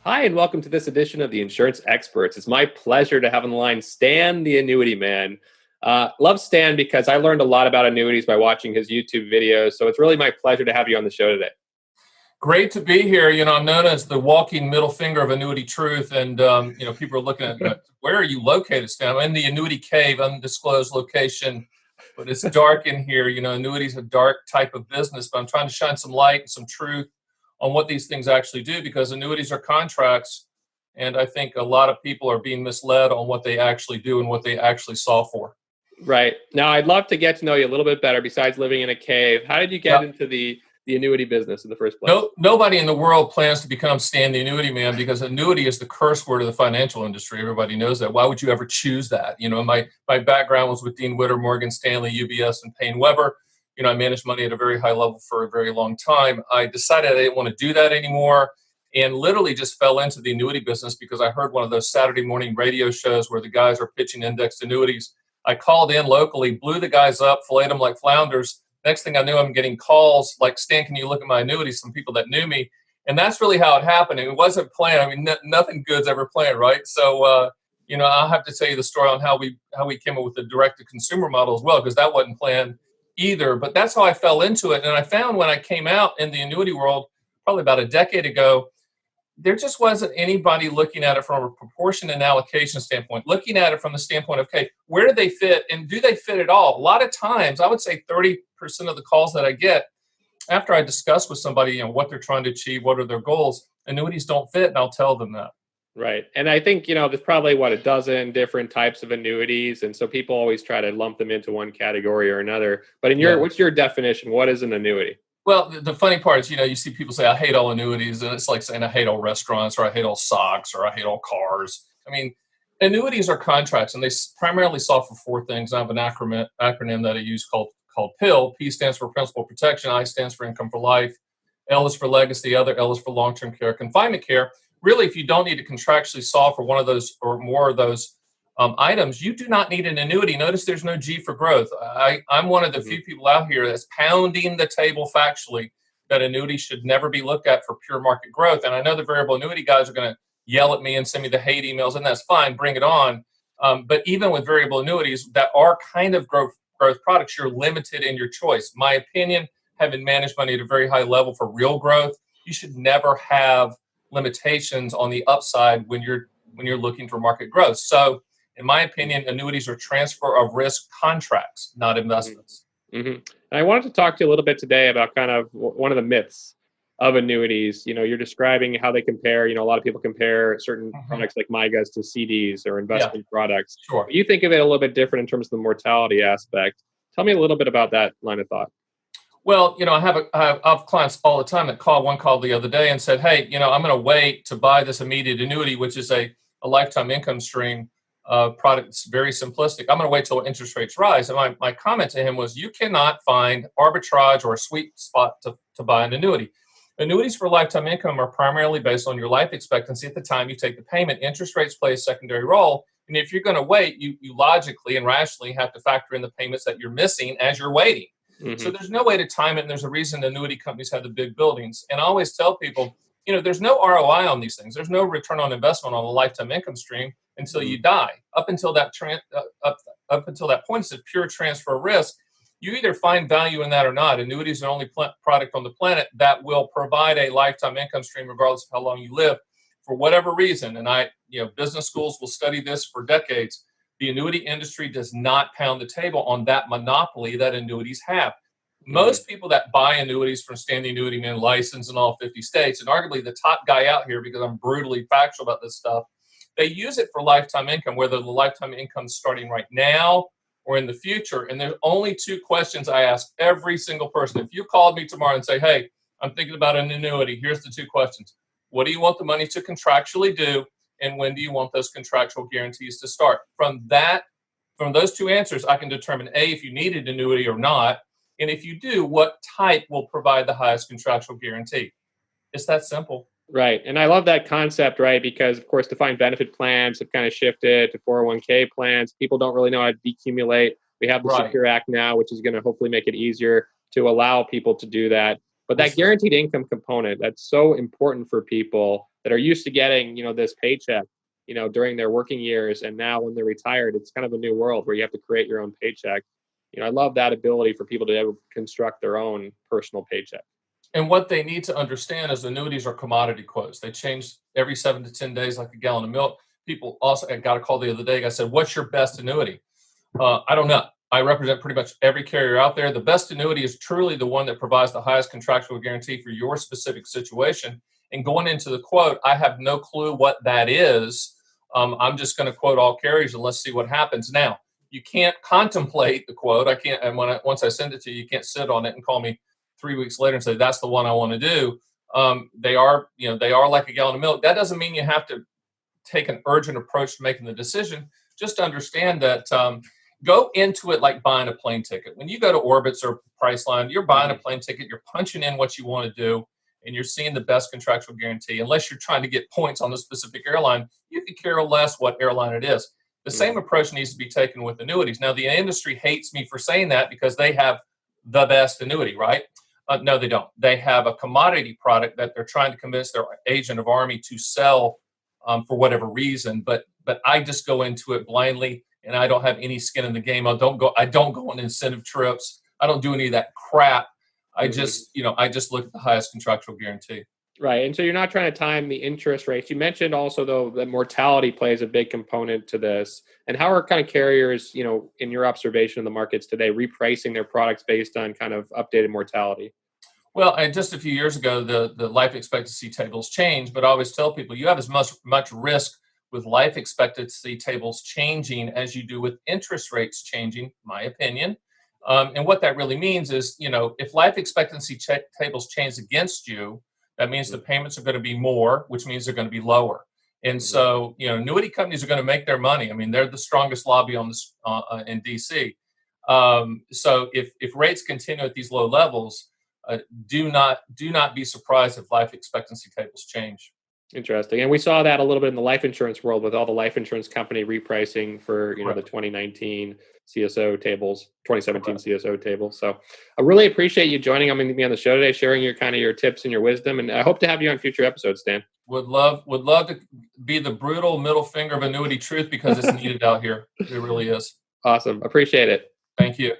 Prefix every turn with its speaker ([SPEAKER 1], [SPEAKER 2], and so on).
[SPEAKER 1] Hi, and welcome to this edition of the Insurance Experts. It's my pleasure to have on the line Stan the Annuity Man. Love Stan because I learned a lot about annuities by watching his YouTube videos. So it's really my pleasure to have you on the show today.
[SPEAKER 2] Great to be here. I'm known as the walking middle finger of annuity truth. And, people are looking at, where are you located, Stan? I'm in the annuity cave, undisclosed location, but it's dark in here. Annuities are a dark type of business, but I'm trying to shine some light and some truth on what these things actually do, because annuities are contracts. And I think a lot of people are being misled on what they actually do and what they actually solve for.
[SPEAKER 1] Right. Now, I'd love to get to know you a little bit better besides living in a cave. How did you get
[SPEAKER 2] Yep.
[SPEAKER 1] into the annuity business in the first place?
[SPEAKER 2] No, nobody in the world plans to become Stan the Annuity Man, because annuity is the curse word of the financial industry. Everybody knows that. Why would you ever choose that? My background was with Dean Witter, Morgan Stanley, UBS, and Payne Weber. I managed money at a very high level for a very long time. I decided I didn't want to do that anymore, and literally just fell into the annuity business because I heard one of those Saturday morning radio shows where the guys are pitching indexed annuities. I called in locally, blew the guys up, filleted them like flounders. Next thing I knew, I'm getting calls like, Stan, can you look at my annuities? Some people that knew me. And that's really how it happened. And it wasn't planned. I mean, nothing good's ever planned, right? So, I'll have to tell you the story on how we came up with the direct-to-consumer model as well, because that wasn't planned either. But that's how I fell into it. And I found when I came out in the annuity world, probably about a decade ago, there just wasn't anybody looking at it from a proportion and allocation standpoint, looking at it from the standpoint of, okay, where do they fit and do they fit at all? A lot of times, I would say 30% of the calls that I get after I discuss with somebody, what they're trying to achieve, what are their goals, annuities don't fit, and I'll tell them that.
[SPEAKER 1] Right. And I think, there's probably a dozen different types of annuities. And so people always try to lump them into one category or another. But
[SPEAKER 2] Yeah.
[SPEAKER 1] what's your definition? What is an annuity?
[SPEAKER 2] Well, the funny part is, you see people say, I hate all annuities, and it's like saying I hate all restaurants, or I hate all socks, or I hate all cars. I mean, annuities are contracts, and they primarily solve for four things. I have an acronym that I use called PIL. P stands for principal protection, I stands for income for life, L is for legacy, other L is for long-term care, confinement care. Really, if you don't need to contractually solve for one of those or more of those items, you do not need an annuity. Notice there's no G for growth. I'm one of the few people out here that's pounding the table factually that annuities should never be looked at for pure market growth. And I know the variable annuity guys are going to yell at me and send me the hate emails, and that's fine. Bring it on. But even with variable annuities that are kind of growth products, you're limited in your choice. My opinion, having managed money at a very high level for real growth, you should never have limitations on the upside when you're looking for market growth. So in my opinion, annuities are transfer of risk contracts, not investments.
[SPEAKER 1] Mm-hmm. And I wanted to talk to you a little bit today about kind of one of the myths of annuities. You're describing how they compare. A lot of people compare certain products like MIGAs to CDs or
[SPEAKER 2] Yeah,
[SPEAKER 1] investment products.
[SPEAKER 2] sure.
[SPEAKER 1] But you think of it a little bit different in terms of the mortality aspect. Tell me a little bit about that line of thought.
[SPEAKER 2] Well, I have clients all the time that call. One called the other day and said, "Hey, I'm going to wait to buy this immediate annuity, which is a lifetime income stream product. It's very simplistic. I'm going to wait till interest rates rise." And my comment to him was, "You cannot find arbitrage or a sweet spot to buy an annuity. Annuities for lifetime income are primarily based on your life expectancy at the time you take the payment. Interest rates play a secondary role." And if you're going to wait, you logically and rationally have to factor in the payments that you're missing as you're waiting. So
[SPEAKER 1] Mm-hmm.
[SPEAKER 2] there's no way to time it, and there's a reason annuity companies have the big buildings. And I always tell people, there's no ROI on these things. There's no return on investment on a lifetime income stream until you die. Up until that up until that point, it's a pure transfer of risk. You either find value in that or not. Annuities are the only product on the planet that will provide a lifetime income stream, regardless of how long you live, for whatever reason. And business schools will study this for decades. The annuity industry does not pound the table on that monopoly that annuities have.
[SPEAKER 1] Mm-hmm.
[SPEAKER 2] Most people that buy annuities from Stan the Annuity Man, licensed in all 50 states, and arguably the top guy out here, because I'm brutally factual about this stuff, they use it for lifetime income, whether the lifetime income is starting right now or in the future. And there's only two questions I ask every single person. If you called me tomorrow and say, "Hey, I'm thinking about an annuity," here's the two questions. What do you want the money to contractually do? And when do you want those contractual guarantees to start? From those two answers, I can determine A, if you need an annuity or not, and if you do, what type will provide the highest contractual guarantee. It's that simple.
[SPEAKER 1] Right. And I love that concept, right? Because, of course, defined benefit plans have kind of shifted to 401k plans. People don't really know how to decumulate. We have the
[SPEAKER 2] Right.
[SPEAKER 1] Secure Act now, which is going to hopefully make it easier to allow people to do that. But
[SPEAKER 2] We'll
[SPEAKER 1] that
[SPEAKER 2] see.
[SPEAKER 1] guaranteed income component, that's so important for people that are used to getting, this paycheck, during their working years. And now when they're retired, it's kind of a new world where you have to create your own paycheck. I love that ability for people to be able to construct their own personal paycheck.
[SPEAKER 2] And what they need to understand is annuities are commodity quotes. They change every 7 to 10 days, like a gallon of milk. People also, I got a call the other day. I said, "What's your best annuity?" I don't know. I represent pretty much every carrier out there. The best annuity is truly the one that provides the highest contractual guarantee for your specific situation. And going into the quote, I have no clue what that is. I'm just going to quote all carriers and let's see what happens. Now, you can't contemplate the quote. I can't, and once I send it to you, you can't sit on it and call me 3 weeks later and say that's the one I want to do. They are like a gallon of milk. That doesn't mean you have to take an urgent approach to making the decision. Just understand that go into it like buying a plane ticket. When you go to Orbitz or Priceline, you're buying a plane ticket, you're punching in what you want to do, and you're seeing the best contractual guarantee. Unless you're trying to get points on the specific airline, you could care less what airline it is. The same approach needs to be taken with annuities. Now, the industry hates me for saying that because they have the best annuity, right? No, they don't. They have a commodity product that they're trying to convince their agent of Army to sell for whatever reason. But I just go into it blindly, and I don't have any skin in the game. I don't go on incentive trips. I don't do any of that crap. I just look at the highest contractual guarantee.
[SPEAKER 1] Right. And so you're not trying to time the interest rates. You mentioned also, though, that mortality plays a big component to this. And how are kind of carriers, in your observation of the markets today, repricing their products based on kind of updated mortality?
[SPEAKER 2] Well, and just a few years ago, the life expectancy tables changed, but I always tell people you have as much risk with life expectancy tables changing as you do with interest rates changing, my opinion. And what that really means is, if life expectancy tables change against you, that means the payments are going to be more, which means they're going to be lower. And so, annuity companies are going to make their money. I mean, they're the strongest lobby on this in DC. So if rates continue at these low levels, do not be surprised if life expectancy tables change.
[SPEAKER 1] Interesting. And we saw that a little bit in the life insurance world with all the life insurance company repricing for, the 2019 CSO tables, 2017 CSO tables. So I really appreciate you joining me on the show today, sharing your tips and your wisdom. And I hope to have you on future episodes, Stan.
[SPEAKER 2] Would love to be the brutal middle finger of annuity truth because it's needed out here. It really is.
[SPEAKER 1] Awesome. Appreciate it.
[SPEAKER 2] Thank you.